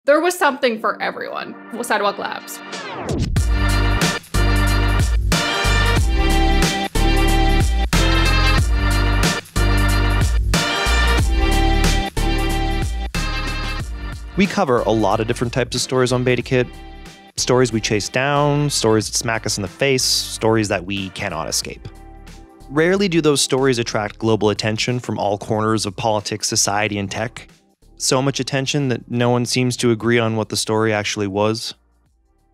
There was something for everyone with Sidewalk Labs. We cover a lot of different types of stories on BetaKit. Stories we chase down, stories that smack us in the face, stories that we cannot escape. Rarely do those stories attract global attention from all corners of politics, society, and tech. So much attention that no one seems to agree on what the story actually was.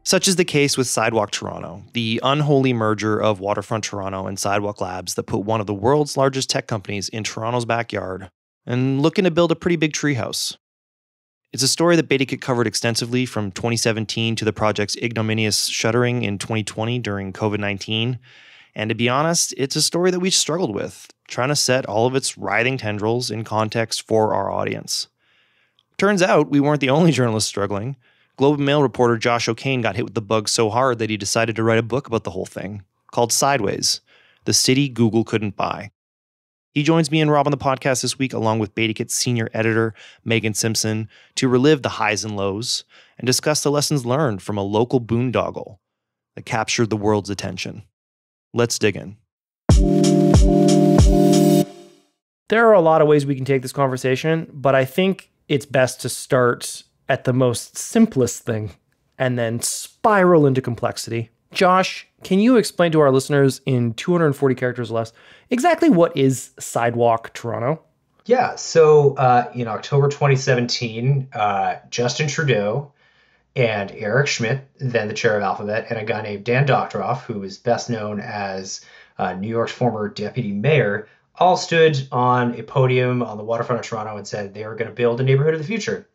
Such is the case with Sidewalk Toronto, the unholy merger of Waterfront Toronto and Sidewalk Labs that put one of the world's largest tech companies in Toronto's backyard and looking to build a pretty big treehouse. It's a story that BetaKit covered extensively from 2017 to the project's ignominious shuttering in 2020 during COVID-19. And to be honest, it's a story that we struggled with, trying to set all of its writhing tendrils in context for our audience. Turns out we weren't the only journalists struggling. Globe and Mail reporter Josh O'Kane got hit with the bug so hard that he decided to write a book about the whole thing, called Sideways, The City Google Couldn't Buy. He joins me and Rob on the podcast this week, along with BetaKit's senior editor, Meagan Simpson, to relive the highs and lows and discuss the lessons learned from a local boondoggle that captured the world's attention. Let's dig in. There are a lot of ways we can take this conversation, but I think it's best to start at the most simplest thing and then spiral into complexity. Josh, can you explain to our listeners in 240 characters or less exactly what is Sidewalk Toronto? Yeah, so in October 2017, Justin Trudeau and Eric Schmidt, then the chair of Alphabet, and a guy named Dan Doctoroff, who is best known as New York's former deputy mayor, all stood on a podium on the waterfront of Toronto and said they were going to build a neighborhood of the future.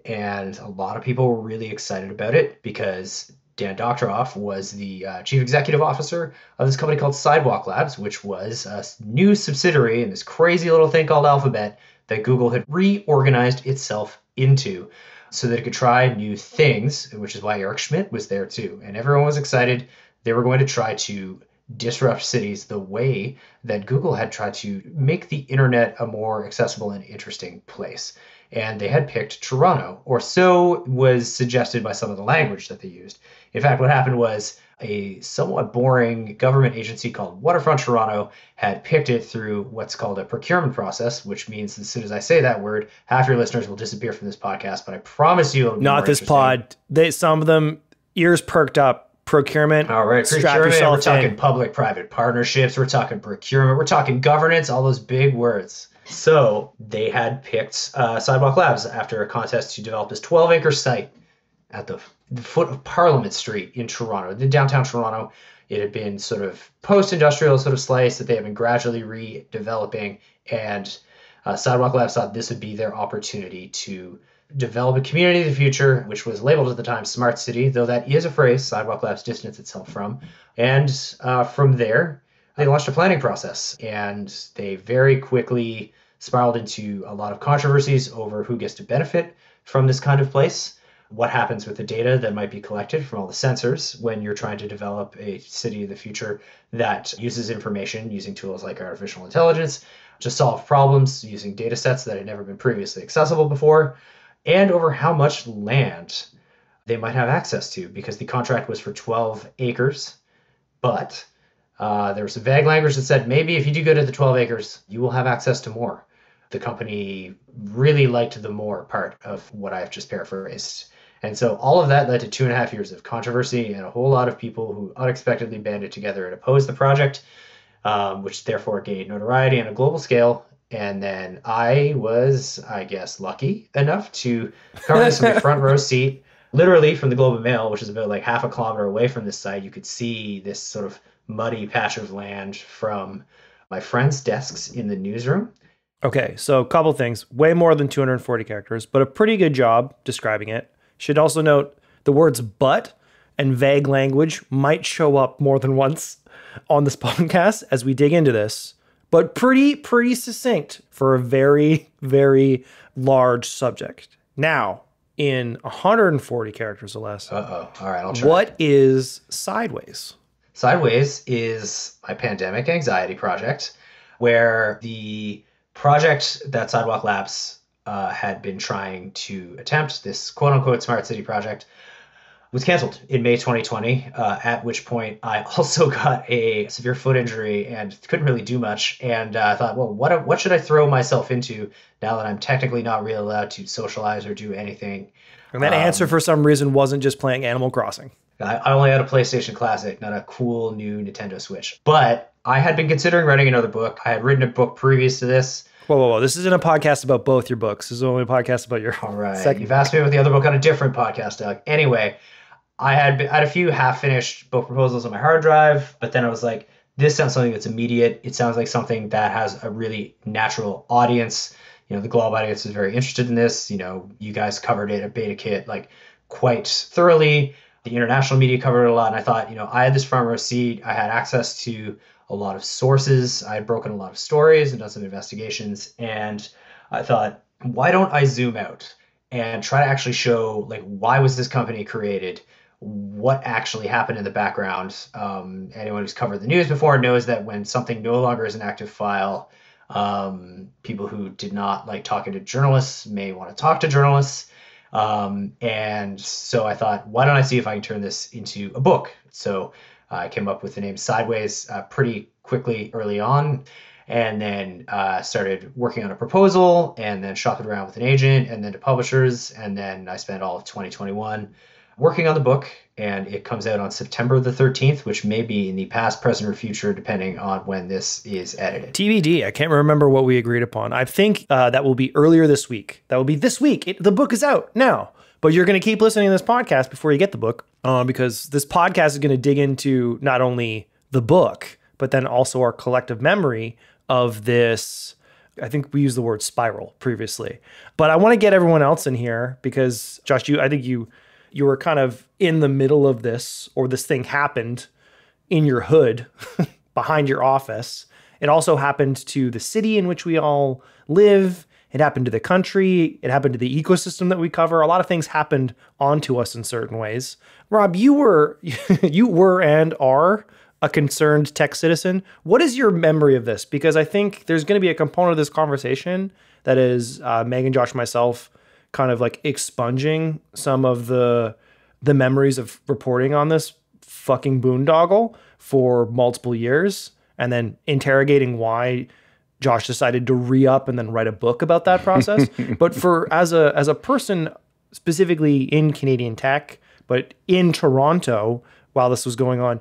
And a lot of people were really excited about it because Dan Doctoroff was the chief executive officer of this company called Sidewalk Labs, which was a new subsidiary in this crazy little thing called Alphabet that Google had reorganized itself into so that it could try new things, which is why Eric Schmidt was there too. And everyone was excited. They were going to try to disrupt cities the way that Google had tried to make the internet a more accessible and interesting place. And they had picked Toronto, or so was suggested by some of the language that they used. In fact, what happened was a somewhat boring government agency called Waterfront Toronto had picked it through what's called a procurement process, which means as soon as I say that word, half your listeners will disappear from this podcast, but I promise you it'll be Not this pod. Some of them, ears perked up. Procurement. All right, procurement. We're talking public-private partnerships. We're talking procurement. We're talking governance, all those big words. So they had picked Sidewalk Labs after a contest to develop this 12-acre site at the foot of Parliament Street in Toronto, in downtown Toronto. It had been sort of post-industrial sort of slice that they have been gradually redeveloping, and Sidewalk Labs thought this would be their opportunity to develop a community of the future, which was labeled at the time Smart City, though that is a phrase Sidewalk Labs distanced itself from. And from there, they launched a planning process, and they very quickly spiraled into a lot of controversies over who gets to benefit from this kind of place, what happens with the data that might be collected from all the sensors when you're trying to develop a city of the future that uses information using tools like artificial intelligence to solve problems using data sets that had never been previously accessible before, and over how much land they might have access to, because the contract was for 12 acres, but there was some vague language that said maybe if you do go to the 12 acres, you will have access to more. The company really liked the more part of what I've just paraphrased. And so all of that led to 2.5 years of controversy and a whole lot of people who unexpectedly banded together and opposed the project, which therefore gained notoriety on a global scale. And then I was, I guess, lucky enough to cover this in the front row seat, literally from the Globe and Mail, which is about like half a kilometer away from this site. You could see this sort of muddy patch of land from my friends' desks in the newsroom. Okay, so a couple things. Way more than 240 characters, but a pretty good job describing it. Should also note the words "but" and vague language might show up more than once on this podcast as we dig into this. But pretty succinct for a very, very large subject. Now, in 140 characters or less. All right, I'll try. What is Sideways? Sideways is my pandemic anxiety project, where the project that Sidewalk Labs had been trying to attempt, this quote-unquote smart city project, was canceled in May 2020, at which point I also got a severe foot injury and couldn't really do much. And I thought, well, what should I throw myself into now that I'm technically not really allowed to socialize or do anything? And that answer, for some reason, wasn't just playing Animal Crossing. I only had a PlayStation Classic, not a cool new Nintendo Switch. But I had been considering writing another book. I had written a book previous to this. Whoa. This isn't a podcast about both your books. This is only a podcast about your All right. second. You've asked me about the other book on a different podcast, Doug. Anyway, I had a few half-finished book proposals on my hard drive, but then I was like, this sounds something that's immediate. It sounds like something that has a really natural audience. The global audience is very interested in this. You guys covered it at BetaKit like quite thoroughly. The international media covered it a lot. And I thought, I had this front row seat. I had access to a lot of sources. I had broken a lot of stories and done some investigations. And I thought, why don't I zoom out and try to actually show, like, why was this company created? What actually happened in the background? Anyone who's covered the news before knows that when something no longer is an active file, people who did not like talking to journalists may want to talk to journalists. And so I thought, why don't I see if I can turn this into a book? So I came up with the name Sideways pretty quickly early on, and then started working on a proposal, and then shopped it around with an agent, and then to publishers. And then I spent all of 2021 working on the book, and it comes out on September the 13th, which may be in the past, present, or future, depending on when this is edited. TBD. I can't remember what we agreed upon. I think that will be earlier this week. That will be this week. The book is out now, but you're going to keep listening to this podcast before you get the book, because this podcast is going to dig into not only the book, but then also our collective memory of this. I think we used the word spiral previously, but I want to get everyone else in here because Josh, I think you were kind of in the middle of this, or this thing happened in your hood behind your office. It also happened to the city in which we all live. It happened to the country. It happened to the ecosystem that we cover. A lot of things happened onto us in certain ways. Rob, you were and are a concerned tech citizen. What is your memory of this? Because I think there's going to be a component of this conversation that is Meagan, Josh, myself, kind of like expunging some of the memories of reporting on this fucking boondoggle for multiple years, and then interrogating why Josh decided to re-up and then write a book about that process. But as a person specifically in Canadian tech, but in Toronto while this was going on,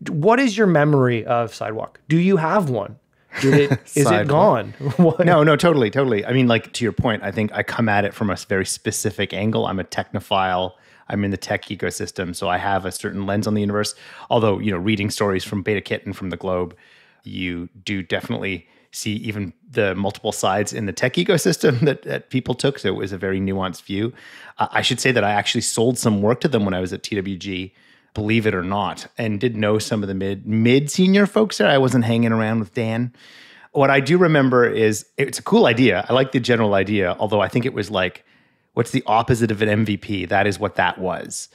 what is your memory of Sidewalk? Do you have one? Is it gone? No, totally. I mean, like, to your point, I think I come at it from a very specific angle. I'm a technophile. I'm in the tech ecosystem, so I have a certain lens on the universe. Although, reading stories from BetaKit and from the Globe, you do definitely see even the multiple sides in the tech ecosystem that people took. So it was a very nuanced view. I should say that I actually sold some work to them when I was at TWG, believe it or not, and did know some of the mid-senior folks there. I wasn't hanging around with Dan. What I do remember is it's a cool idea. I like the general idea, although I think it was like, what's the opposite of an MVP? That is what that was.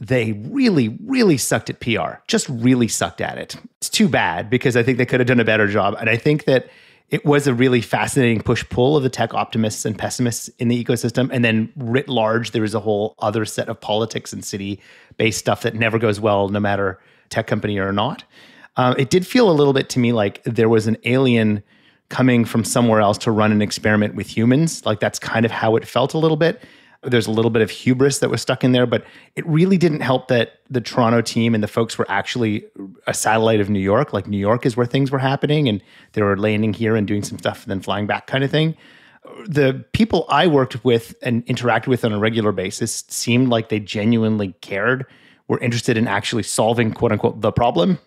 They really, really sucked at PR, just really sucked at it. It's too bad because I think they could have done a better job. And I think that it was a really fascinating push-pull of the tech optimists and pessimists in the ecosystem. And then writ large, there was a whole other set of politics and city-based stuff that never goes well, no matter tech company or not. It did feel a little bit to me like there was an alien coming from somewhere else to run an experiment with humans. Like that's kind of how it felt a little bit. There's a little bit of hubris that was stuck in there, but it really didn't help that the Toronto team and the folks were actually a satellite of New York. Like New York is where things were happening and they were landing here and doing some stuff and then flying back kind of thing. The people I worked with and interacted with on a regular basis seemed like they genuinely cared, were interested in actually solving, quote unquote, the problem.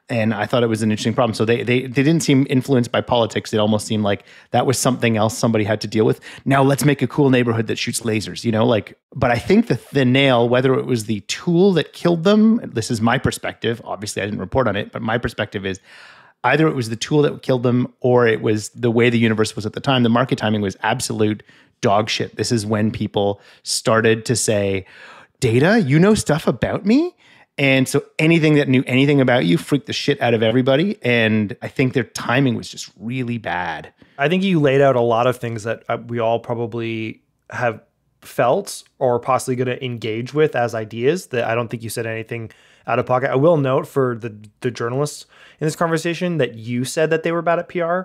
And I thought it was an interesting problem. So they didn't seem influenced by politics. It almost seemed like that was something else somebody had to deal with. Now let's make a cool neighborhood that shoots lasers, but I think the nail, whether it was the tool that killed them, this is my perspective. Obviously I didn't report on it, but my perspective is either it was the tool that killed them or it was the way the universe was at the time. The market timing was absolute dog shit. This is when people started to say, data, you know stuff about me? And so anything that knew anything about you freaked the shit out of everybody. And I think their timing was just really bad. I think you laid out a lot of things that we all probably have felt or possibly going to engage with as ideas. That I don't think you said anything out of pocket. I will note for the journalists in this conversation that you said that they were bad at PR,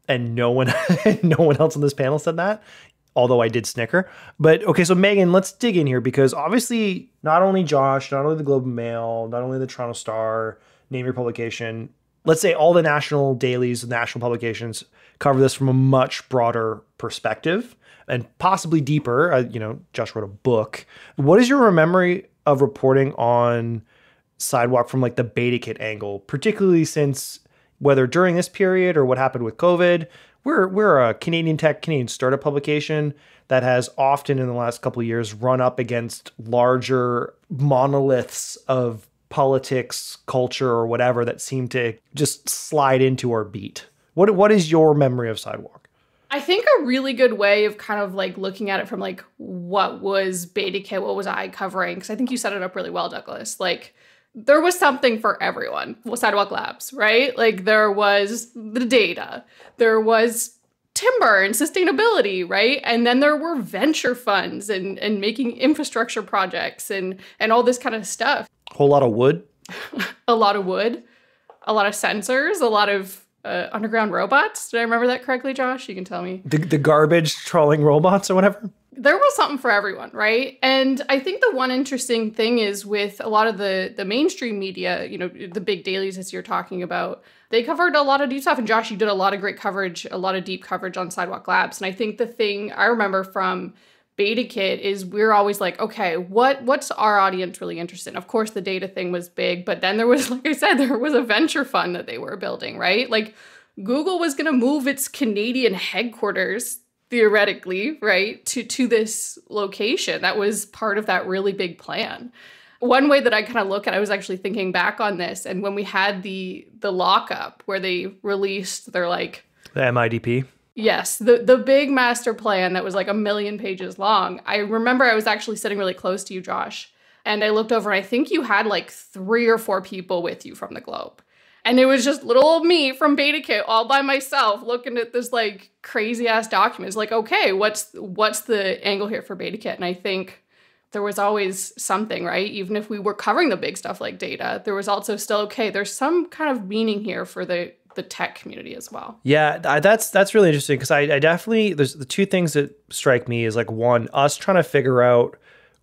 and no one else on this panel said that. Although I did snicker. But okay, so Meagan, let's dig in here, because obviously not only Josh, not only the Globe and Mail, not only the Toronto Star, name your publication, let's say all the national dailies, national publications cover this from a much broader perspective and possibly deeper. Josh wrote a book. What is your memory of reporting on Sidewalk from like the BetaKit angle, particularly since whether during this period or what happened with COVID, we're a Canadian startup publication that has often in the last couple of years run up against larger monoliths of politics, culture, or whatever that seem to just slide into our beat. What is your memory of Sidewalk? I think a really good way of kind of like looking at it from like, what was BetaKit, what was I covering? Because I think you set it up really well, Douglas. Like, there was something for everyone. Well, Sidewalk Labs, right? Like, there was the data, there was timber and sustainability, right? And then there were venture funds and making infrastructure projects and all this kind of stuff. Whole lot of wood. A lot of wood, a lot of sensors, a lot of underground robots. Did I remember that correctly, Josh? You can tell me. The garbage trawling robots or whatever? There was something for everyone, right? And I think the one interesting thing is with a lot of the mainstream media, the big dailies as you're talking about, they covered a lot of deep stuff. And Josh, you did a lot of great coverage, a lot of deep coverage on Sidewalk Labs. And I think the thing I remember from BetaKit is we're always like, okay, what's our audience really interested in? Of course, the data thing was big, but then there was, like I said, there was a venture fund that they were building, right? Like, Google was going to move its Canadian headquarters theoretically, right, to this location. That was part of that really big plan. One way that I kind of look at it, I was actually thinking back on this, and when we had the lockup where they released their like the MIDP. Yes, the big master plan that was like 1 million pages long. I remember I was actually sitting really close to you, Josh, and I looked over and I think you had like 3 or 4 people with you from the Globe. And it was just little old me from BetaKit all by myself looking at this like crazy ass document. It's like, okay, what's the angle here for BetaKit? And I think there was always something, right? Even if we were covering the big stuff like data, there was also still, okay, there's some kind of meaning here for the tech community as well. Yeah, that's really interesting, because I definitely, there's the 2 things that strike me is like, one, us trying to figure out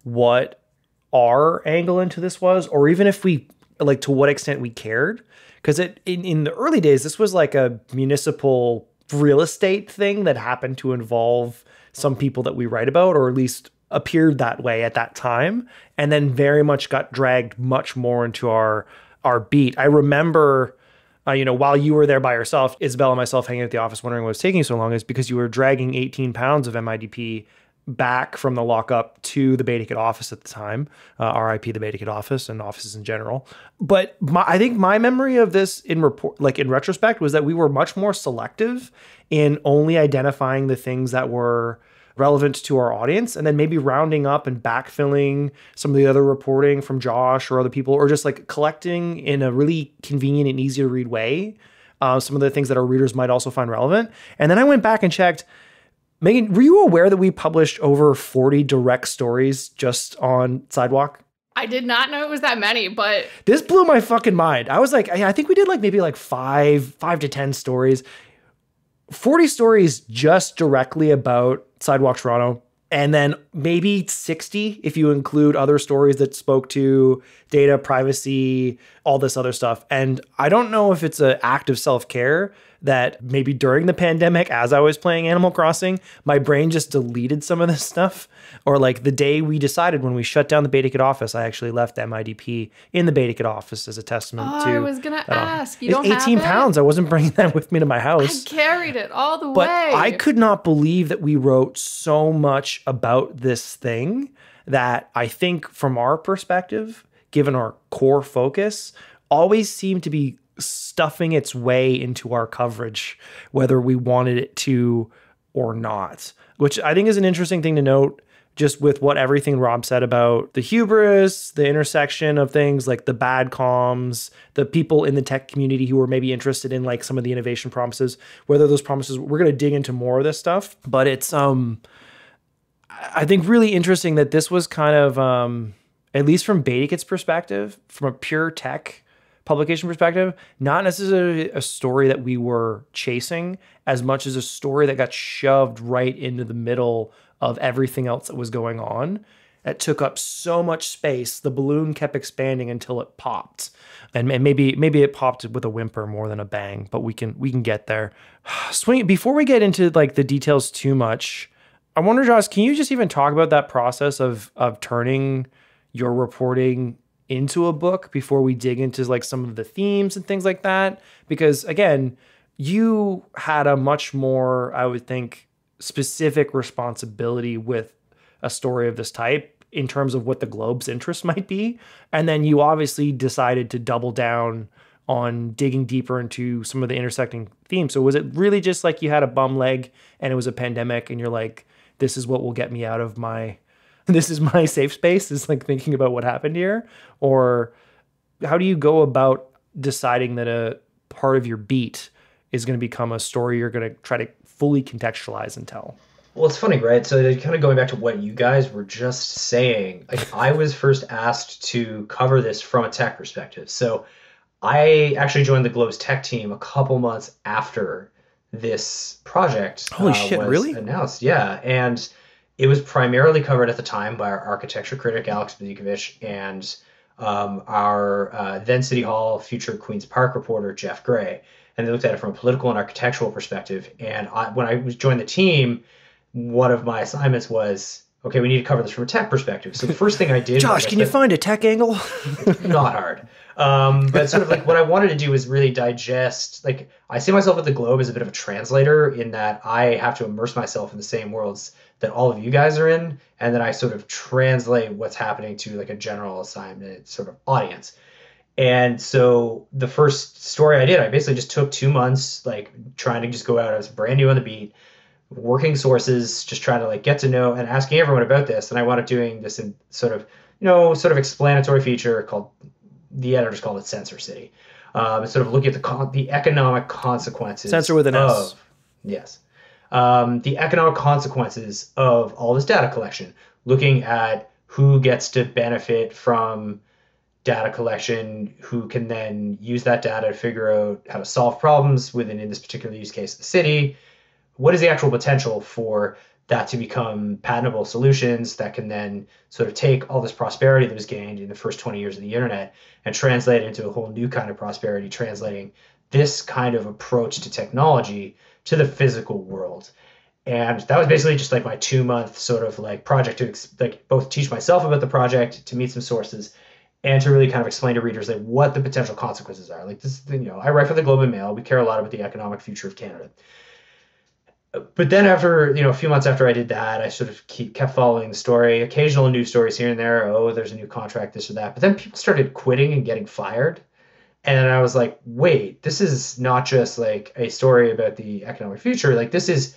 what our angle into this was, or even if we, like, to what extent we cared. Because in the early days, this was like a municipal real estate thing that happened to involve some people that we write about, or at least appeared that way at that time, and then very much got dragged much more into our beat. I remember, while you were there by yourself, Isabel and myself hanging at the office wondering what was taking so long, is because you were dragging 18 pounds of MIDP back from the lockup to the BetaKit office at the time, RIP the BetaKit office and offices in general. But I think my memory of this in retrospect was that we were much more selective in only identifying the things that were relevant to our audience, and then maybe rounding up and backfilling some of the other reporting from Josh or other people, or just like collecting in a really convenient and easy to read way some of the things that our readers might also find relevant. And then I went back and checked. Meagan, were you aware that we published over 40 direct stories just on Sidewalk? I did not know it was that many, but this blew my fucking mind. I was like, I think we did like maybe like 5 to 10 stories, 40 stories just directly about Sidewalk Toronto, and then maybe 60 if you include other stories that spoke to data, privacy, all this other stuff. And I don't know if it's an act of self-care that maybe during the pandemic, as I was playing Animal Crossing, my brain just deleted some of this stuff. Or like the day we decided when we shut down the BetaKit office, I actually left MIDP in the BetaKit office as a testament to. I was going to ask. You don't have 18 pounds. I wasn't bringing that with me to my house. I carried it all the way. But I could not believe that we wrote so much about this thing that I think from our perspective, given our core focus, always seemed to be stuffing its way into our coverage, whether we wanted it to or not, which I think is an interesting thing to note just with what everything Rob said about the hubris, the intersection of things like the bad comms, the people in the tech community who were maybe interested in like some of the innovation promises, whether those promises, we're going to dig into more of this stuff, but it's, I think really interesting that this was kind of, at least from BetaKit's perspective, from a pure tech publication perspective, not necessarily a story that we were chasing as much as a story that got shoved right into the middle of everything else that was going on. It took up so much space. The balloon kept expanding until it popped. And maybe it popped with a whimper more than a bang, but we can get there. Before we get into like the details too much, I wonder, Josh, can you just even talk about that process of turning your reporting into a book before we dig into like some of the themes and things like that? Because again, you had a much more, I would think, specific responsibility with a story of this type in terms of what the Globe's interest might be. And then you obviously decided to double down on digging deeper into some of the intersecting themes. So was it really just like you had a bum leg and it was a pandemic and you're like, this is what will get me out of this is my safe space, is like thinking about what happened here? Or how do you go about deciding that a part of your beat is going to become a story you're going to try to fully contextualize and tell? Well, it's funny, right? So kind of going back to what you guys were just saying, like I was first asked to cover this from a tech perspective. So I actually joined the Globe's tech team a couple months after this project was really? announced. Yeah. And it was primarily covered at the time by our architecture critic, Alex Bezikovic, and our then City Hall, future Queen's Park reporter, Jeff Gray. And they looked at it from a political and architectural perspective. And when I joined the team, one of my assignments was, okay, we need to cover this from a tech perspective. So the first thing I did— Josh, can you find a tech angle? Not hard. But sort of like what I wanted to do was really digest, like I see myself at the Globe as a bit of a translator in that I have to immerse myself in the same worlds that all of you guys are in. And then I sort of translate what's happening to like a general assignment sort of audience. And so the first story I did, I basically just took 2 months, like trying to just go out. I was brand new on the beat, working sources, just trying to like get to know and asking everyone about this. And I wound up doing this in sort of explanatory feature called, the editors called it Censor City. Sort of looking at the economic consequences. Censor with an S. Yes. The economic consequences of all this data collection, looking at who gets to benefit from data collection, who can then use that data to figure out how to solve problems within, in this particular use case, the city. What is the actual potential for that to become patentable solutions that can then sort of take all this prosperity that was gained in the first 20 years of the internet and translate it into a whole new kind of prosperity, translating this kind of approach to technology to the physical world. And that was basically just like my 2-month sort of like project to like both teach myself about the project, to meet some sources, and to really kind of explain to readers like what the potential consequences are. Like this, I write for the Globe and Mail. We care a lot about the economic future of Canada. But then after, a few months after I did that, I sort of kept following the story, occasional news stories here and there. Oh, there's a new contract, this or that. But then people started quitting and getting fired. And I was like, wait, this is not just like a story about the economic future. Like this is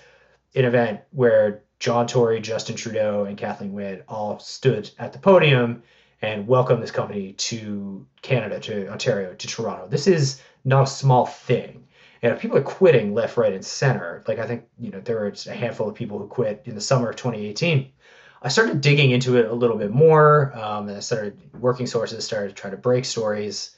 an event where John Tory, Justin Trudeau, and Kathleen Wynne all stood at the podium and welcomed this company to Canada, to Ontario, to Toronto. This is not a small thing. And if people are quitting left, right, and center, like I think, there were a handful of people who quit in the summer of 2018. I started digging into it a little bit more, and I started working sources, started to try to break stories.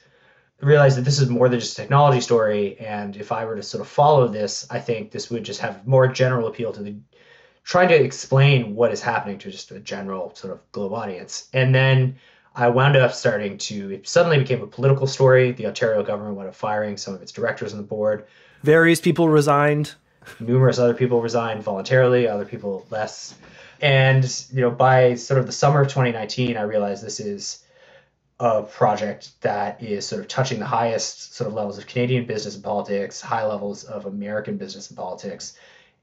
I realized that this is more than just a technology story, and if I were to sort of follow this, I think this would just have more general appeal to trying to explain what is happening to just a general sort of global audience. And then I wound up it suddenly became a political story. The Ontario government wound up firing some of its directors on the board. Various people resigned. Numerous other people resigned voluntarily, other people less. And, by sort of the summer of 2019, I realized this is a project that is sort of touching the highest sort of levels of Canadian business and politics, high levels of American business and politics.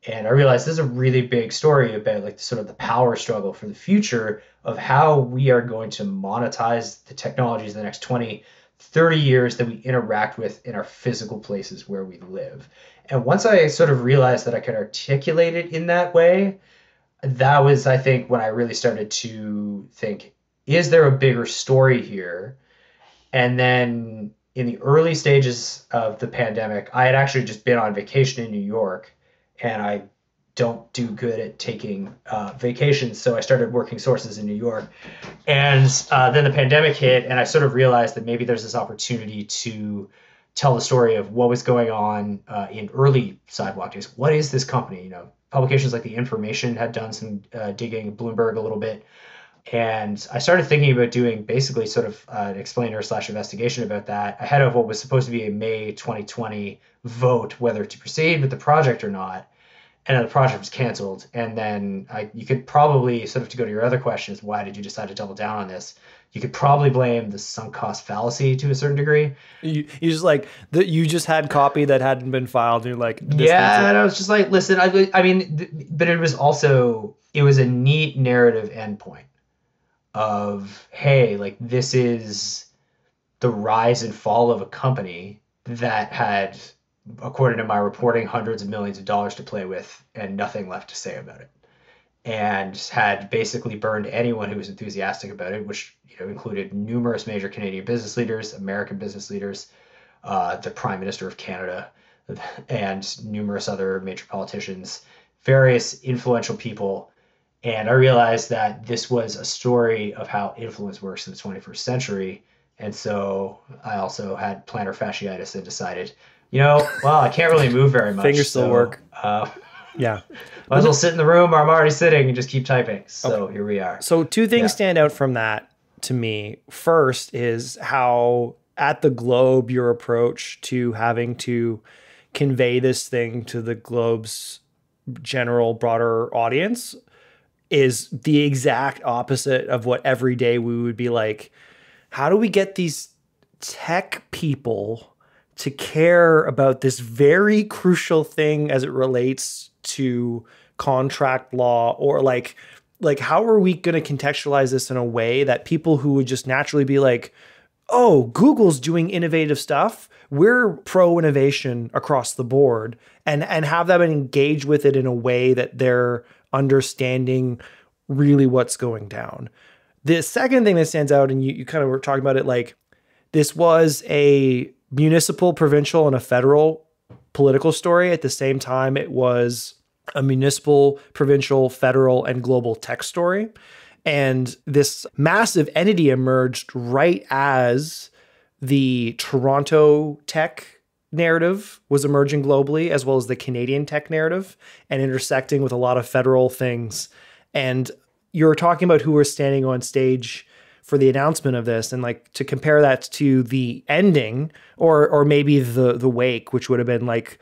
And I realized this is a really big story about like sort of the power struggle for the future of how we are going to monetize the technologies in the next 20, 30 years that we interact with in our physical places where we live. And once I sort of realized that I could articulate it in that way, that was, I think, when I really started to think, is there a bigger story here? And then in the early stages of the pandemic, I had actually just been on vacation in New York, and I don't do good at taking vacations. So I started working sources in New York. And then the pandemic hit, and I sort of realized that maybe there's this opportunity to tell the story of what was going on in early Sidewalk days. What is this company? You know, publications like The Information had done some digging, Bloomberg a little bit. And I started thinking about doing basically sort of an explainer / investigation about that ahead of what was supposed to be a May 2020 vote, whether to proceed with the project or not. And then the project was canceled. And then you could probably sort of, to go to your other question, is why did you decide to double down on this? You could probably blame the sunk cost fallacy to a certain degree. You just like that. You just had copy that hadn't been filed. And you're like, yeah. And I was just like, listen, I mean, but it was a neat narrative endpoint of, hey, like, this is the rise and fall of a company that had, according to my reporting, hundreds of millions of dollars to play with and nothing left to say about it, and had basically burned anyone who was enthusiastic about it, which, you know, included numerous major Canadian business leaders, American business leaders, the Prime Minister of Canada, and numerous other major politicians, various influential people. And I realized that this was a story of how influence works in the 21st century. And so I also had plantar fasciitis and decided, you know, well, I can't really move very much. Fingers still work. Yeah. Might as well sit in the room where I'm already sitting and just keep typing. So Here we are. So two things stand out from that to me. First is how at the Globe, your approach to having to convey this thing to the Globe's general, broader audience is the exact opposite of what every day we would be like, how do we get these tech people to care about this very crucial thing as it relates to contract law, or like how are we going to contextualize this in a way that people who would just naturally be like, oh, Google's doing innovative stuff, we're pro innovation across the board, and have them engage with it in a way that they're understanding really what's going down. The second thing that stands out, and you kind of were talking about it, like this was a municipal, provincial, and a federal political story. At the same time, it was a municipal, provincial, federal, and global tech story. And this massive entity emerged right as the Toronto tech narrative was emerging globally, as well as the Canadian tech narrative, and intersecting with a lot of federal things. And you're talking about who was standing on stage for the announcement of this, and like to compare that to the ending, or maybe the wake, which would have been like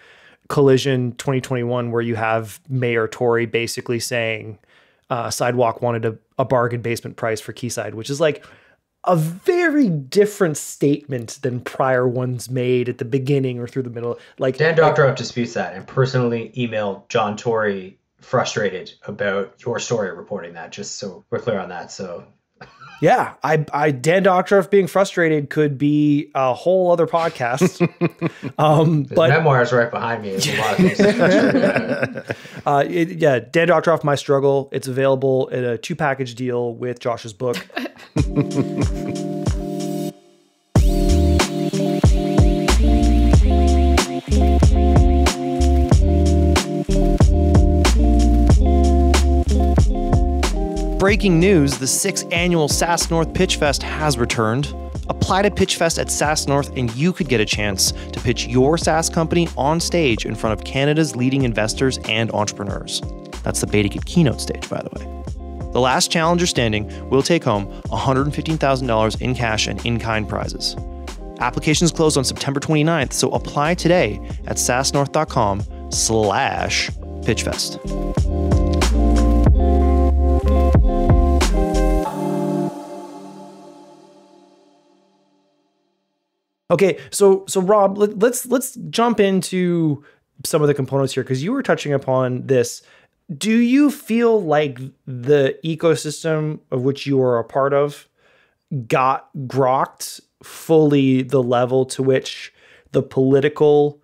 Collision 2021, where you have Mayor Tory basically saying Sidewalk wanted a bargain basement price for Quayside, which is like a very different statement than prior ones made at the beginning or through the middle. Like Dan Doctorow disputes that and personally emailed John Tory frustrated about your story reporting that, just so we're clear on that. So yeah, Dan Doctorow being frustrated could be a whole other podcast. But memoirs right behind me. There's a lot of things. Dan Doctorow, My Struggle. It's available in a 2-package deal with Josh's book. Breaking news, the 6th annual SaaS North Pitch Fest has returned. Apply to Pitch Fest at SaaS North and you could get a chance to pitch your SaaS company on stage in front of Canada's leading investors and entrepreneurs. That's the BetaKit keynote stage, by the way. The last challenger standing will take home $115,000 in cash and in-kind prizes. Applications close on September 29th, so apply today at saasnorth.com/pitchfest. Okay, so Rob, let's jump into some of the components here, because you were touching upon this. Do you feel like the ecosystem of which you are a part of got grokked fully the level to which the political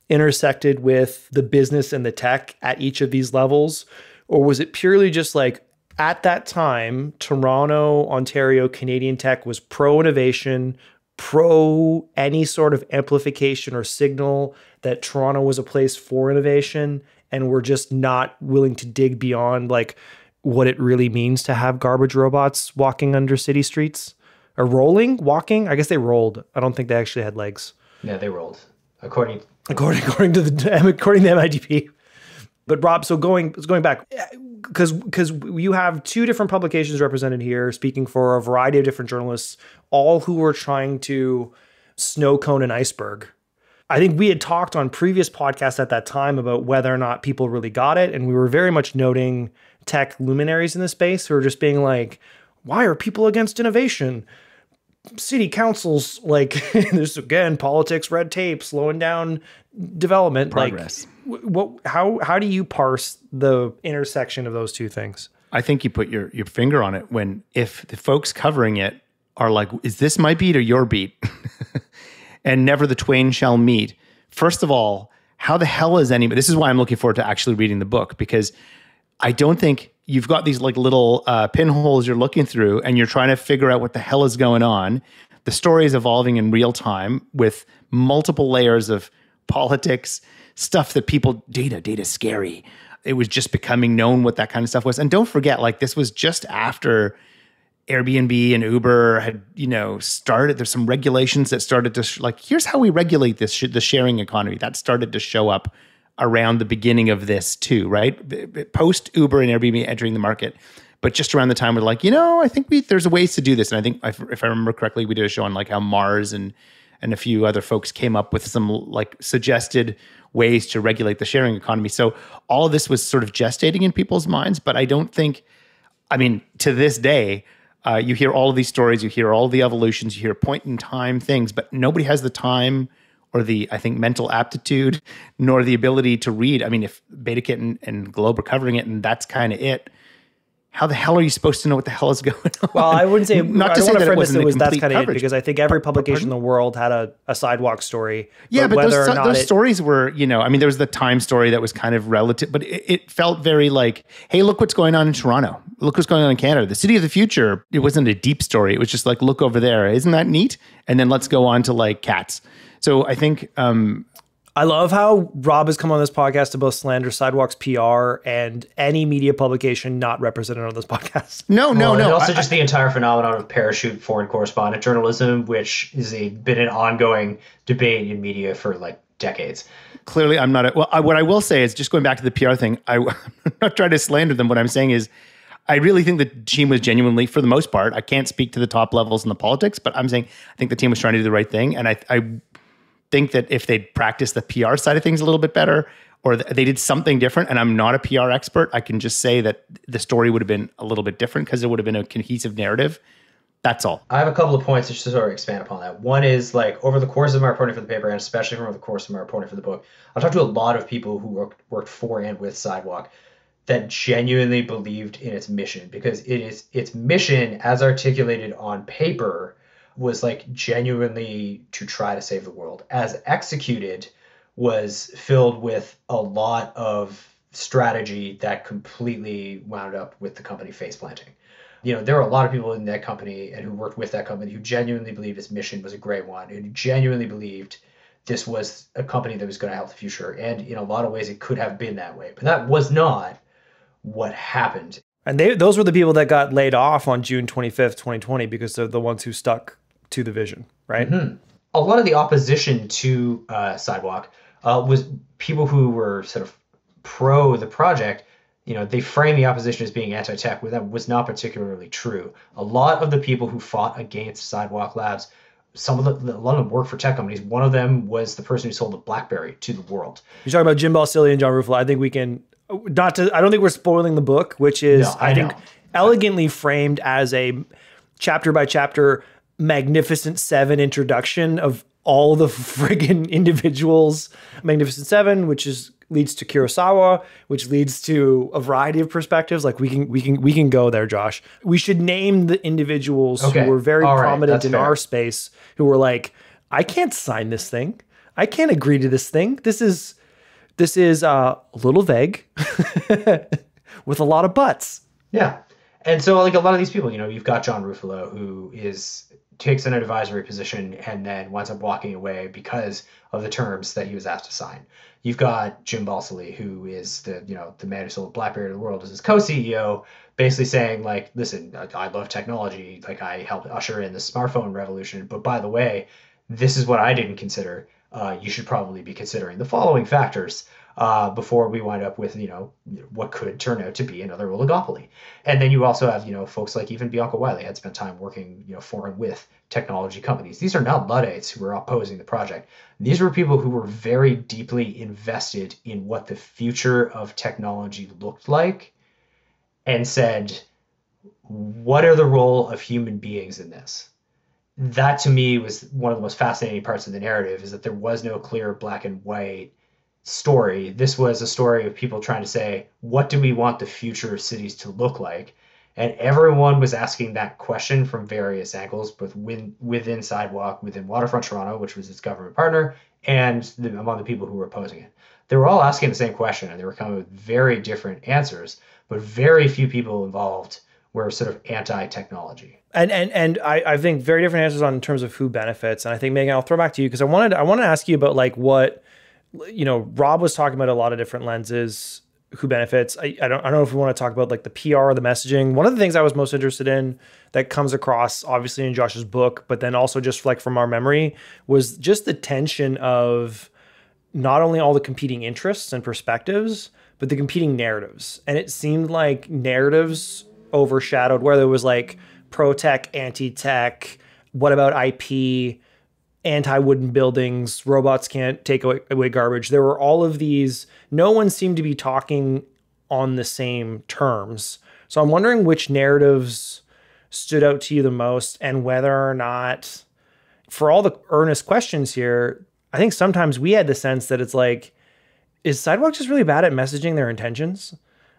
intersected with the business and the tech at each of these levels? Or was it purely just like, at that time, Toronto, Ontario, Canadian tech was pro-innovation, pro any sort of amplification or signal that Toronto was a place for innovation, and we're just not willing to dig beyond like what it really means to have garbage robots walking under city streets? Or walking? I guess they rolled. I don't think they actually had legs. Yeah, they rolled. According to the MIDP. But Rob, so going back, because you have two different publications represented here, speaking for a variety of different journalists, all who were trying to snow cone an iceberg. I think we had talked on previous podcasts at that time about whether or not people really got it, and we were very much noting tech luminaries in the space who were just being like, why are people against innovation? City councils, like, there's again politics, red tape, slowing down development. Progress. Like, how do you parse the intersection of those two things? I think you put your finger on it if the folks covering it are like, is this my beat or your beat? And never the twain shall meet. First of all, how the hell is anybody? This is why I'm looking forward to actually reading the book, because I don't think you've got these like little pinholes you're looking through and you're trying to figure out what the hell is going on. The story is evolving in real time with multiple layers of politics, stuff that people, data scary. It was just becoming known what that kind of stuff was. And don't forget, like, this was just after Airbnb and Uber had, started. There's some regulations that started to like, here's how we regulate this, the sharing economy. That started to show up around the beginning of this too, right? Post Uber and Airbnb entering the market. But just around the time we're like, I think there's ways to do this. And I think if I remember correctly, we did a show on like how Mars and a few other folks came up with some like suggested ways to regulate the sharing economy. So all of this was sort of gestating in people's minds. But I don't think, to this day, you hear all of these stories, you hear all the evolutions, you hear point in time things, but nobody has the time or the, I think, mental aptitude, nor the ability to read. If BetaKit and Globe are covering it and that's kind of it, how the hell are you supposed to know what the hell is going on? Well, I wouldn't say, not to say that it wasn't that's kind of coverage, it, because I think every publication in the world had a sidewalk story. Yeah, but those stories were, there was the Time story that was kind of relative, but it felt very like, hey, look what's going on in Toronto. Look what's going on in Canada. The city of the future, it wasn't a deep story. It was just like, look over there. Isn't that neat? And then let's go on to like cats. So I think I love how Rob has come on this podcast to both slander Sidewalk's PR and any media publication not represented on this podcast. No. And also just the entire phenomenon of parachute foreign correspondent journalism, which has been an ongoing debate in media for like decades. Clearly, I'm not. What I will say is, just going back to the PR thing, I'm not trying to slander them. What I'm saying is, I really think the team was genuinely, for the most part, I can't speak to the top levels in the politics, but I'm saying I think the team was trying to do the right thing. And I think that if they'd practiced the PR side of things a little bit better, or they did something different, and I'm not a PR expert, I can just say that the story would have been a little bit different because it would have been a cohesive narrative. That's all. I have a couple of points just to sort of expand upon that. One is, like, over the course of my reporting for the paper, and especially over the course of my reporting for the book, I've talked to a lot of people who worked for and with Sidewalk that genuinely believed in its mission, because its mission, as articulated on paper, was like genuinely to try to save the world. As executed, was filled with a lot of strategy that completely wound up with the company face planting. There were a lot of people in that company and who worked with that company who genuinely believed its mission was a great one, and who genuinely believed this was a company that was going to help the future. And in a lot of ways, it could have been that way, but that was not what happened. And those were the people that got laid off on June 25th, 2020, because they're the ones who stuck to the vision, right? Mm-hmm. A lot of the opposition to Sidewalk was people who were sort of pro the project. They framed the opposition as being anti-tech, but that was not particularly true. A lot of the people who fought against Sidewalk Labs, a lot of them worked for tech companies. One of them was the person who sold the BlackBerry to the world. You're talking about Jim Balsillie and John Ruffalo. I think we can I don't think we're spoiling the book, which is, no, I think, elegantly framed as a chapter by chapter Magnificent Seven introduction of all the friggin' individuals. Magnificent Seven, which leads to Kurosawa, which leads to a variety of perspectives. Like we can go there, Josh. We should name the individuals who were very prominent in our space, who were like, I can't sign this thing. I can't agree to this thing. This is a little vague. with a lot of butts. Yeah. And so like a lot of these people, you've got John Ruffalo, who takes an advisory position and then winds up walking away because of the terms that he was asked to sign. You've got Jim Balsillie, who is the man who sold BlackBerry to the world as his co-CEO, basically saying like, listen, I love technology. Like I helped usher in the smartphone revolution. But by the way, this is what I didn't consider. You should probably be considering the following factors before we wind up with, what could turn out to be another oligopoly. And then you also have, folks like even Bianca Wiley had spent time working, for and with technology companies. These are not Luddites who were opposing the project. These were people who were very deeply invested in what the future of technology looked like and said, what are the role of human beings in this? That to me was one of the most fascinating parts of the narrative, is that there was no clear black and white story. This was a story of people trying to say, what do we want the future of cities to look like? And everyone was asking that question from various angles, both within Sidewalk, within Waterfront Toronto, which was its government partner, and among the people who were opposing it. They were all asking the same question, and they were coming with very different answers, but very few people involved were sort of anti-technology. And I think very different answers on in terms of who benefits. And I think, Meagan, I'll throw back to you because I wanted to ask you about like what, Rob was talking about a lot of different lenses, who benefits. I don't know if we want to talk about like the PR or the messaging. One of the things I was most interested in that comes across obviously in Josh's book, but then also just like from our memory, was just the tension of not only all the competing interests and perspectives, but the competing narratives. And it seemed like narratives overshadowed, whether it was like pro-tech, anti-tech, what about IP, anti-wooden buildings, robots can't take away garbage. There were all of these, no one seemed to be talking on the same terms. So I'm wondering which narratives stood out to you the most, and whether or not, for all the earnest questions here, I think sometimes we had the sense that it's like, is Sidewalk just really bad at messaging their intentions?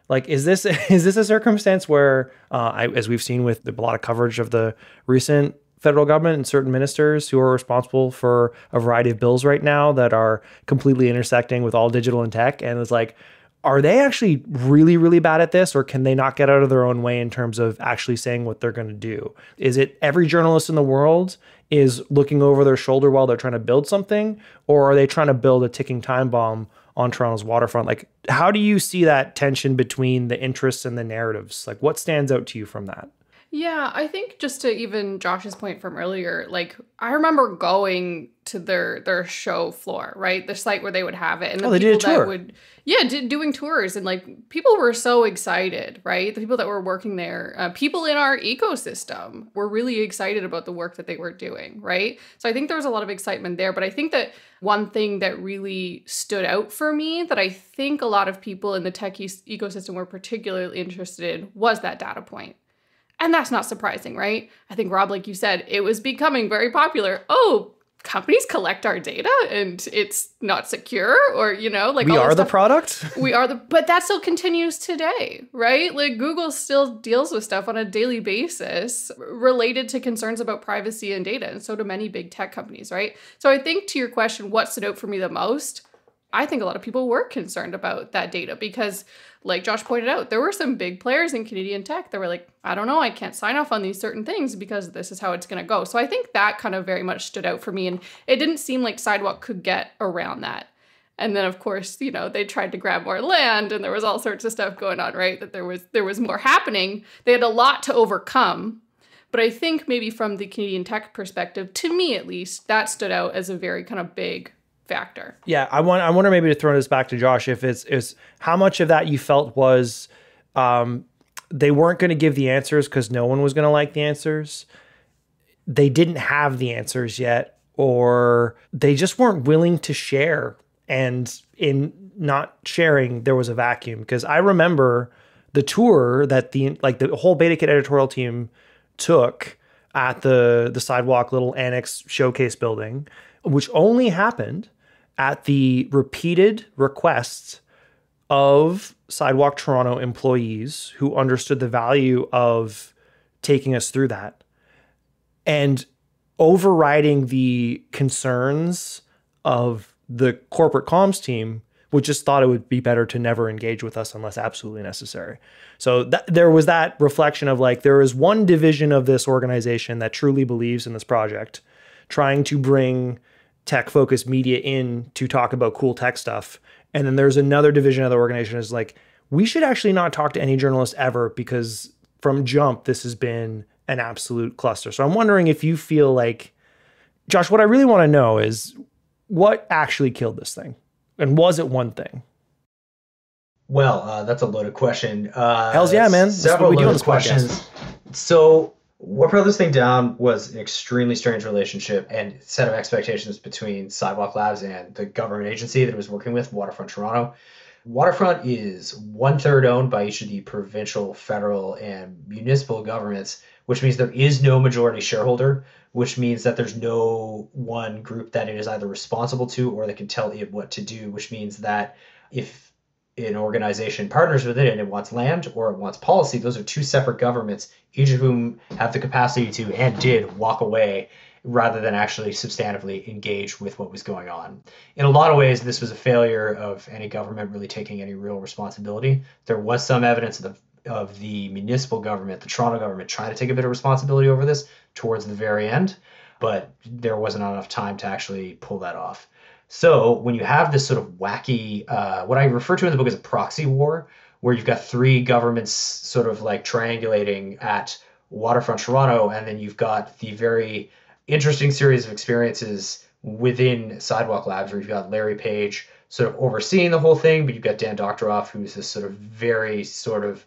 Like, is this a circumstance where, as we've seen with a lot of coverage of the recent federal government and certain ministers who are responsible for a variety of bills right now that are completely intersecting with all digital and tech, and it's like, are they actually really, really bad at this, or can they not get out of their own way in terms of actually saying what they're going to do? Is it every journalist in the world is looking over their shoulder while they're trying to build something, or are they trying to build a ticking time bomb on Toronto's waterfront? Like, how do you see that tension between the interests and the narratives? Like, what stands out to you from that? Yeah, I think just to even Josh's point from earlier, like I remember going to their show floor, right? The site where they would have it. And the they people did a tour. that would, doing tours, and like people were so excited, right? The people that were working there, people in our ecosystem were really excited about the work that they were doing, right? So I think there was a lot of excitement there. But I think that one thing that really stood out for me that I think a lot of people in the tech ecosystem were particularly interested in was that data point. And that's not surprising, right? I think, Rob, like you said, it was becoming very popular. Oh, companies collect our data and it's not secure, or, like we are the product. But that still continues today, right? Like Google still deals with stuff on a daily basis related to concerns about privacy and data. And so do many big tech companies, right? So I think to your question, what stood out for me the most? I think a lot of people were concerned about that data because, like Josh pointed out, there were some big players in Canadian tech that were like, I don't know, I can't sign off on these certain things because this is how it's going to go. So I think that kind of very much stood out for me. And it didn't seem like Sidewalk could get around that. And then, of course, they tried to grab more land and there was all sorts of stuff going on, right? That there was more happening. They had a lot to overcome. But I think maybe from the Canadian tech perspective, to me at least, that stood out as a very kind of big factor. Yeah, I wonder maybe to throw this back to Josh, if it's how much of that you felt was they weren't going to give the answers because no one was going to like the answers. They didn't have the answers yet, or they just weren't willing to share. And in not sharing, there was a vacuum. Because I remember the tour that the whole BetaKit editorial team took at the Sidewalk little annex showcase building, which only happened at the repeated requests of Sidewalk Toronto employees who understood the value of taking us through that. And overriding the concerns of the corporate comms team which just thought it would be better to never engage with us unless absolutely necessary. So there was that reflection of like, there is one division of this organization that truly believes in this project, trying to bring tech-focused media in to talk about cool tech stuff. And then there's another division of the organization is like, we should actually not talk to any journalist ever because from jump, this has been an absolute cluster. So I'm wondering if you feel like, Josh, what I really want to know is what actually killed this thing? And was it one thing? Well, that's a loaded question. Hells yeah, man. Several loaded questions. So what brought this thing down was an extremely strange relationship and set of expectations between Sidewalk Labs and the government agency that it was working with, Waterfront Toronto. Waterfront is 1/3 owned by each of the provincial, federal, and municipal governments, which means there is no majority shareholder, which means that there's no one group that it is either responsible to or that can tell it what to do, which means that if an organization partners with it and it wants land or it wants policy, those are two separate governments, each of whom have the capacity to and did walk away rather than actually substantively engage with what was going on. In a lot of ways, this was a failure of any government really taking any real responsibility. There was some evidence of the municipal government, the Toronto government, trying to take a bit of responsibility over this towards the very end, but there wasn't enough time to actually pull that off. So when you have this sort of wacky, what I refer to in the book as a proxy war, where you've got three governments sort of like triangulating at Waterfront Toronto, and then you've got the very interesting series of experiences within Sidewalk Labs, where you've got Larry Page sort of overseeing the whole thing, but you've got Dan Doctoroff, who's this sort of very sort of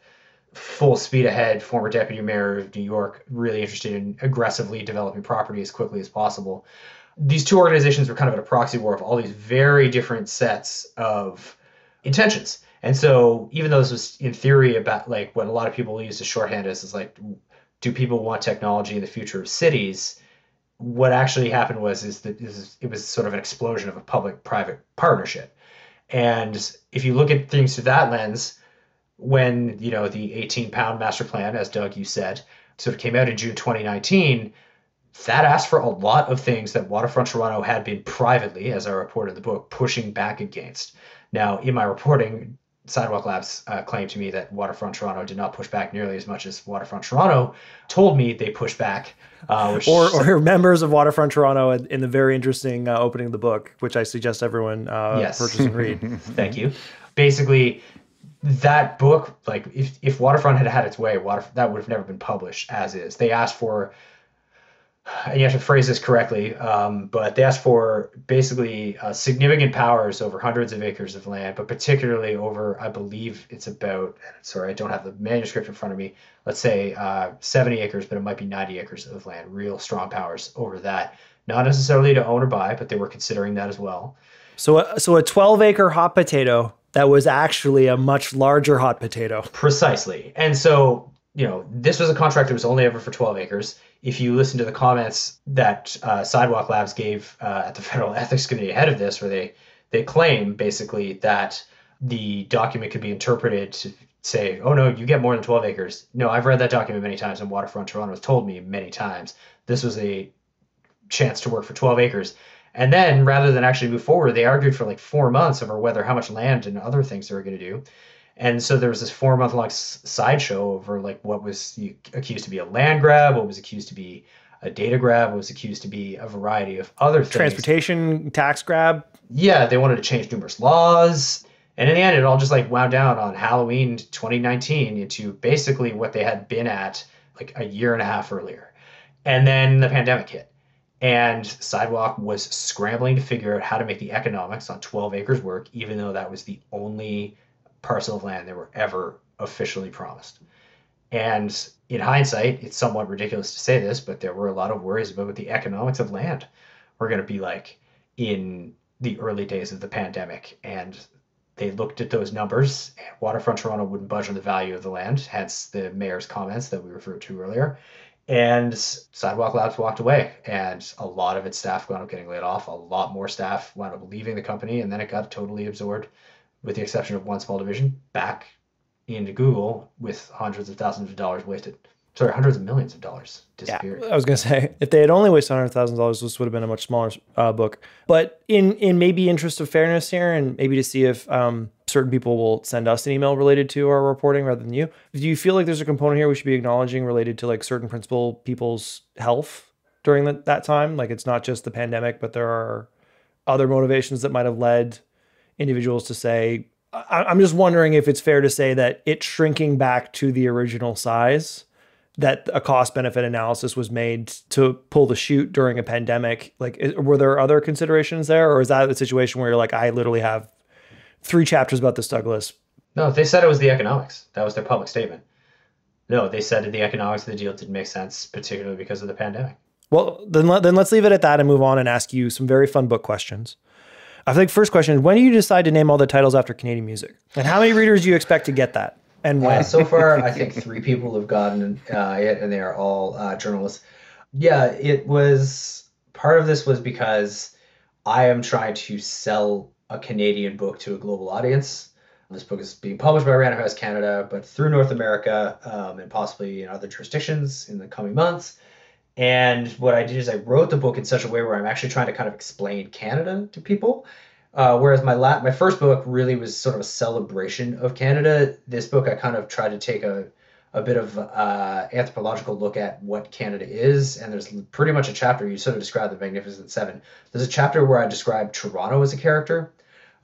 full speed ahead former deputy mayor of New York, really interested in aggressively developing property as quickly as possible. These two organizations were kind of at a proxy war of all these very different sets of intentions. And so even though this was in theory about like what a lot of people use as shorthand is like, do people want technology in the future of cities? What actually happened was it was sort of an explosion of a public-private partnership. And if you look at things through that lens, when the 18-pound master plan, as Doug, you said, sort of came out in June 2019, that asked for a lot of things that Waterfront Toronto had been privately, as I report in the book, pushing back against. Now, in my reporting, Sidewalk Labs claimed to me that Waterfront Toronto did not push back nearly as much as Waterfront Toronto told me they pushed back. Or members of Waterfront Toronto in the very interesting opening of the book, which I suggest everyone purchase and read. Thank you. Basically, that book, like if Waterfront had had its way, that would have never been published as is. They asked for, and you have to phrase this correctly, but they asked for basically significant powers over hundreds of acres of land, but particularly over, I believe it's about, sorry, I don't have the manuscript in front of me, let's say 70 acres, but it might be 90 acres of land, real strong powers over that. Not necessarily to own or buy, but they were considering that as well. So a 12-acre hot potato that was actually a much larger hot potato. Precisely. And so, this was a contract that was only ever for 12 acres. If you listen to the comments that Sidewalk Labs gave at the Federal Ethics Committee ahead of this, where they claim basically that the document could be interpreted to say, oh no, you get more than 12 acres. No, I've read that document many times, and Waterfront Toronto has told me many times this was a chance to work for 12 acres. And then rather than actually move forward, they argued for like 4 months over whether how much land and other things they were going to do. And so there was this 4-month-long sideshow over like what was accused to be a land grab, what was accused to be a data grab, what was accused to be a variety of other things. Transportation tax grab. Yeah, they wanted to change numerous laws. And in the end, it all just like wound down on Halloween 2019 into basically what they had been at like a year and a half earlier. And then the pandemic hit. And Sidewalk was scrambling to figure out how to make the economics on 12 acres work, even though that was the only parcel of land they were ever officially promised. And in hindsight, it's somewhat ridiculous to say this, but there were a lot of worries about what the economics of land were going to be like in the early days of the pandemic. And they looked at those numbers, and Waterfront Toronto wouldn't budge on the value of the land, hence the mayor's comments that we referred to earlier. And Sidewalk Labs walked away, and a lot of its staff wound up getting laid off. A lot more staff wound up leaving the company, and then it got totally absorbed, with the exception of one small division, back into Google with hundreds of thousands of dollars wasted. Sorry, hundreds of millions of dollars disappeared. Yeah, I was going to say, if they had only wasted $100,000, this would have been a much smaller book. But in maybe interest of fairness here, and maybe to see if certain people will send us an email related to our reporting rather than you, do you feel like there's a component here we should be acknowledging related to like certain principal people's health during that time? Like it's not just the pandemic, but there are other motivations that might have led individuals to say, I'm just wondering if it's fair to say that it shrinking back to the original size, that a cost benefit analysis was made to pull the chute during a pandemic. Like, were there other considerations there? Or is that a situation where you're like, I literally have 3 chapters about this, Douglas? No, they said it was the economics. That was their public statement. No, they said that the economics of the deal didn't make sense, particularly because of the pandemic. Well, then let's leave it at that and move on and ask you some very fun book questions. I think first question is, when do you decide to name all the titles after Canadian music? And how many readers do you expect to get that? And when? So far, I think 3 people have gotten it, and they are all journalists. Yeah, it was, part of this was because I am trying to sell a Canadian book to a global audience. This book is being published by Random House Canada, but through North America and possibly in other jurisdictions in the coming months. And what I did is I wrote the book in such a way where I'm actually trying to kind of explain Canada to people. Whereas my first book really was sort of a celebration of Canada. This book, I kind of tried to take a bit of anthropological look at what Canada is. And there's pretty much a chapter, you sort of described the Magnificent Seven. There's a chapter where I describe Toronto as a character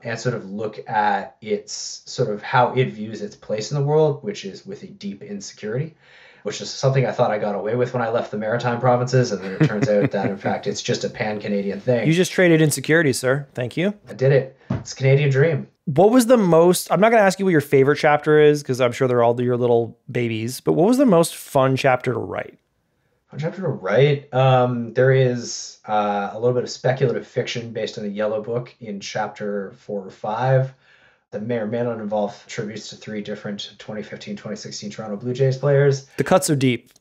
and sort of look at its sort of how it views its place in the world, which is with a deep insecurity, which is something I thought I got away with when I left the Maritime provinces. And then it turns out that, in fact, it's just a pan-Canadian thing. You just traded insecurity, sir. Thank you. I did it. It's a Canadian dream. What was the most, I'm not going to ask you what your favorite chapter is, because I'm sure they're all your little babies, but what was the most fun chapter to write? Fun chapter to write? There is a little bit of speculative fiction based on the Yellow Book in chapter 4 or 5. That may or may not involve tributes to 3 different 2015, 2016 Toronto Blue Jays players. The cuts are deep.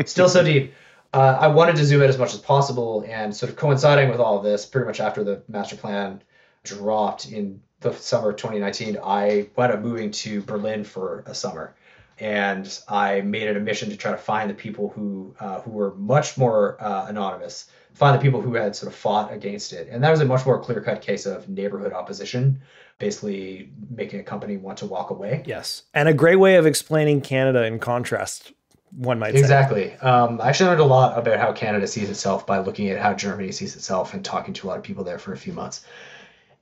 Still so deep. I wanted to zoom in as much as possible, and sort of coinciding with all of this, pretty much after the master plan dropped in the summer of 2019, I wound up moving to Berlin for a summer. And I made it a mission to try to find the people who were much more anonymous, find the people who had sort of fought against it. And that was a much more clear-cut case of neighborhood opposition, basically making a company want to walk away. Yes. And a great way of explaining Canada in contrast, one might say. Exactly. I actually learned a lot about how Canada sees itself by looking at how Germany sees itself and talking to a lot of people there for a few months.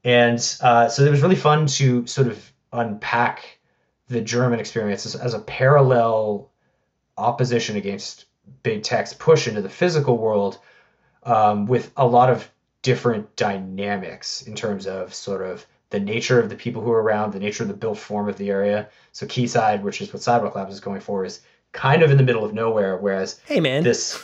And so it was really fun to sort of unpack the German experience as a parallel opposition against big tech's push into the physical world, with a lot of different dynamics in terms of sort of the nature of the people who are around, the nature of the built form of the area. So Quayside, which is what Sidewalk Labs is going for, is kind of in the middle of nowhere, whereas hey man, this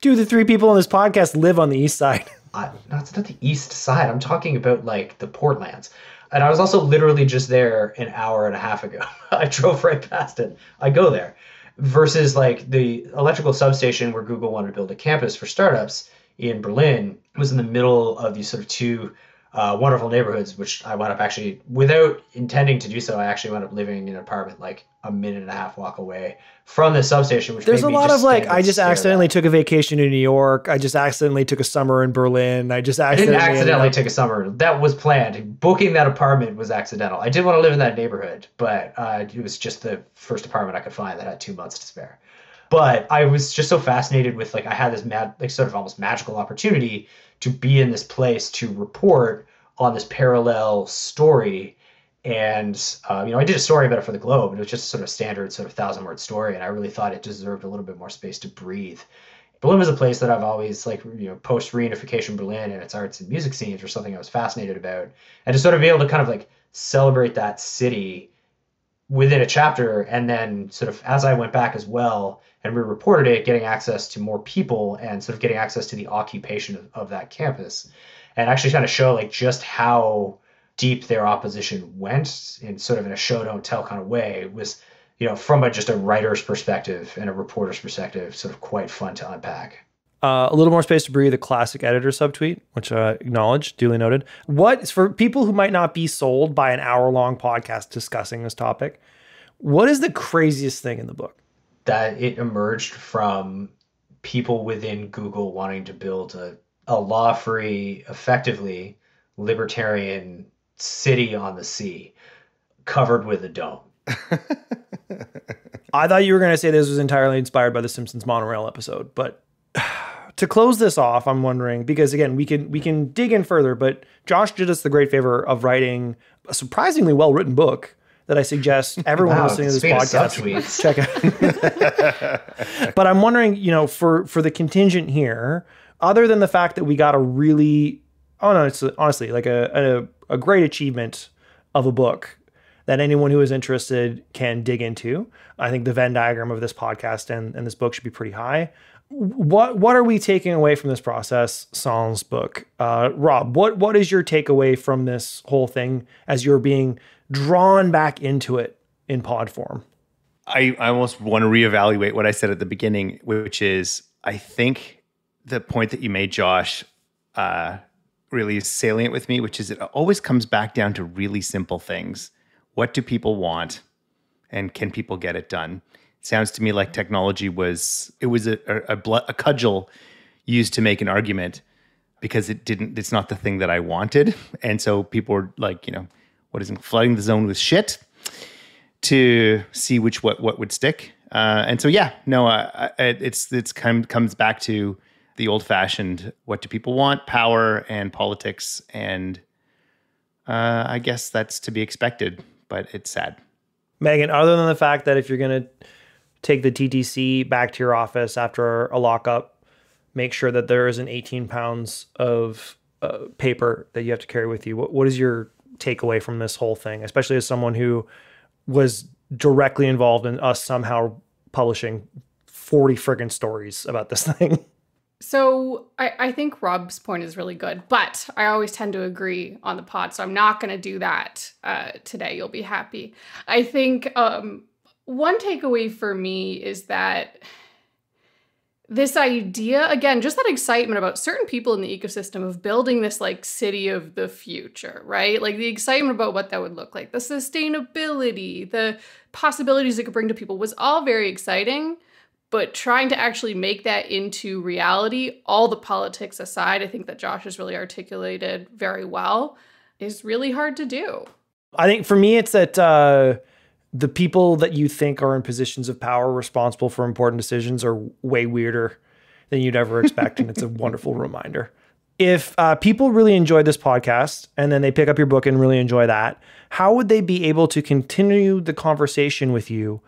dude, the 3 people on this podcast live on the east side. No, it's not the east side. I'm talking about like the Portlands. And I was also literally just there an hour and a half ago. I drove right past it. I go there. Versus like the electrical substation where Google wanted to build a campus for startups in Berlin was in the middle of these sort of 2 wonderful neighborhoods, which I wound up actually, without intending to do so, I actually wound up living in an apartment like a minute and a half walk away from the substation, which there's a lot of like, I just accidentally took a vacation in New York. I just accidentally took a summer in Berlin. I didn't accidentally take a summer. That was planned. Booking that apartment was accidental. I did want to live in that neighborhood, but it was just the first apartment I could find that had 2 months to spare. But I was just so fascinated with like, I had this sort of almost magical opportunity to be in this place to report on this parallel story. And, I did a story about it for the Globe, and it was just sort of standard sort of 1,000-word story. And I really thought it deserved a little bit more space to breathe. Berlin was a place that I've always post reunification Berlin and its arts and music scenes were something I was fascinated about. And to sort of be able to kind of like celebrate that city within a chapter. And then sort of as I went back as well and we reported it, getting access to more people and sort of getting access to the occupation of that campus, and actually trying to show like just how deep their opposition went in sort of in a show don't tell kind of way was, from just a writer's perspective and a reporter's perspective, sort of quite fun to unpack. A little more space to breathe, a classic editor subtweet, which I acknowledge, duly noted. What, for people who might not be sold by an hour-long podcast discussing this topic, what is the craziest thing in the book? that it emerged from people within Google wanting to build a law-free, effectively libertarian city on the sea covered with a dome. I thought you were going to say this was entirely inspired by the Simpsons monorail episode, but to close this off, I'm wondering, because again, we can dig in further, but Josh did us the great favor of writing a surprisingly well-written book that I suggest everyone listening to this podcast check out. But I'm wondering, for the contingent here, other than the fact that we got a really, it's honestly like a great achievement of a book that anyone who is interested can dig into. I think the Venn diagram of this podcast and this book should be pretty high. What are we taking away from this process, Sans book? Rob, what is your takeaway from this whole thing as you're being drawn back into it in pod form? I almost want to reevaluate what I said at the beginning, which is I think the point that you made, Josh, really is salient with me, which is it always comes back down to really simple things. What do people want, and can people get it done? It sounds to me like technology was a cudgel used to make an argument because it's not the thing that I wanted. And so people were like, flooding the zone with shit to see what would stick. And so, it's comes back to the old fashioned, what do people want? Power and politics. And I guess that's to be expected, but it's sad. Meagan, other than the fact that if you're going to take the TTC back to your office after a lockup, make sure that there isn't 18 pounds of paper that you have to carry with you. What is your takeaway from this whole thing, especially as someone who was directly involved in us somehow publishing 40 friggin' stories about this thing? So I think Rob's point is really good, but I always tend to agree on the pod, so I'm not going to do that today. You'll be happy. I think one takeaway for me is that this idea, again, just that excitement about certain people in the ecosystem of building this like city of the future, right? Like the excitement about what that would look like, the sustainability, the possibilities it could bring to people was all very exciting. But trying to actually make that into reality, all the politics aside, I think that Josh has really articulated very well, is really hard to do. I think for me, it's that the people that you think are in positions of power responsible for important decisions are way weirder than you'd ever expect. And it's a wonderful reminder. If people really enjoyed this podcast and then they pick up your book and really enjoy that, how would they be able to continue the conversation with you,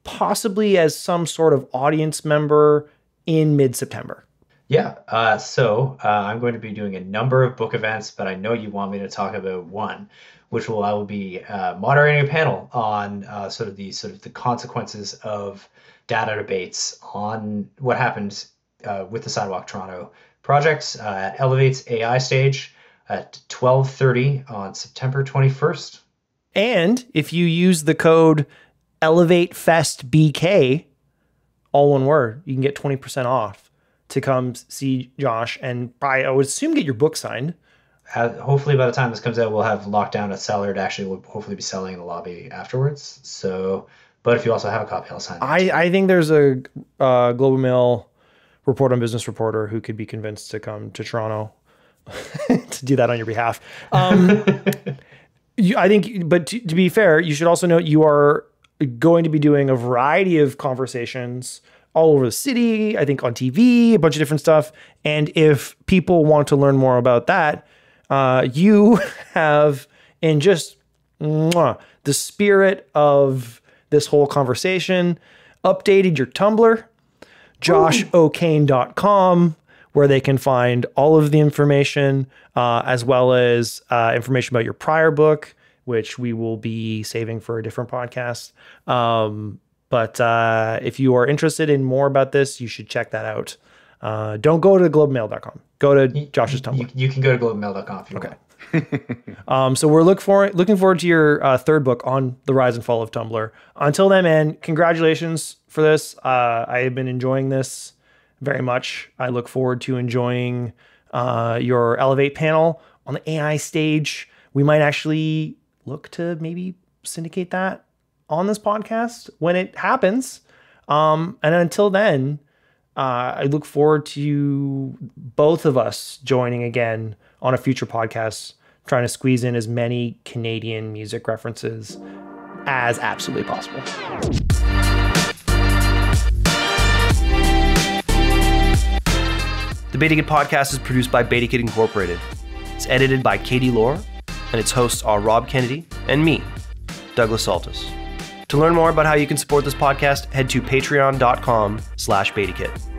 possibly as some sort of audience member in mid-September? Yeah, so I'm going to be doing a number of book events, but I know you want me to talk about one, which I will be moderating a panel on sort of the consequences of data debates on what happened with the Sidewalk Toronto projects at Elevate's AI stage at 12:30 on September 21st. And if you use the code ElevateFestBK, all one word, you can get 20% off to come see Josh and probably, I would assume, get your book signed. Hopefully by the time this comes out, we'll have locked down a seller to actually will hopefully be selling in the lobby afterwards. So, but if you also have a copy, I'll sign it. I think there's a Global Mail report on business reporter who could be convinced to come to Toronto to do that on your behalf. I think, but to be fair, you should also note you are going to be doing a variety of conversations all over the city, I think on TV, a bunch of different stuff. And if people want to learn more about that, you have, in just the spirit of this whole conversation, updated your Tumblr, joshokane.com, where they can find all of the information, as well as information about your prior book, which we will be saving for a different podcast. But if you are interested in more about this, you should check that out. Don't go to globemail.com. Go to Josh's Tumblr. You can go to globemail.com if you want. So we're looking forward to your third book on the rise and fall of Tumblr. Until then, man, congratulations for this. I have been enjoying this very much. I look forward to enjoying your Elevate panel on the AI stage. We might actually look to maybe syndicate that on this podcast when it happens. And until then, I look forward to both of us joining again on a future podcast, trying to squeeze in as many Canadian music references as absolutely possible. The BetaKit podcast is produced by BetaKit Incorporated. It's edited by Katie Lohr, and its hosts are Rob Kennedy and me, Douglas Saltis. To learn more about how you can support this podcast, head to patreon.com/BetaKit.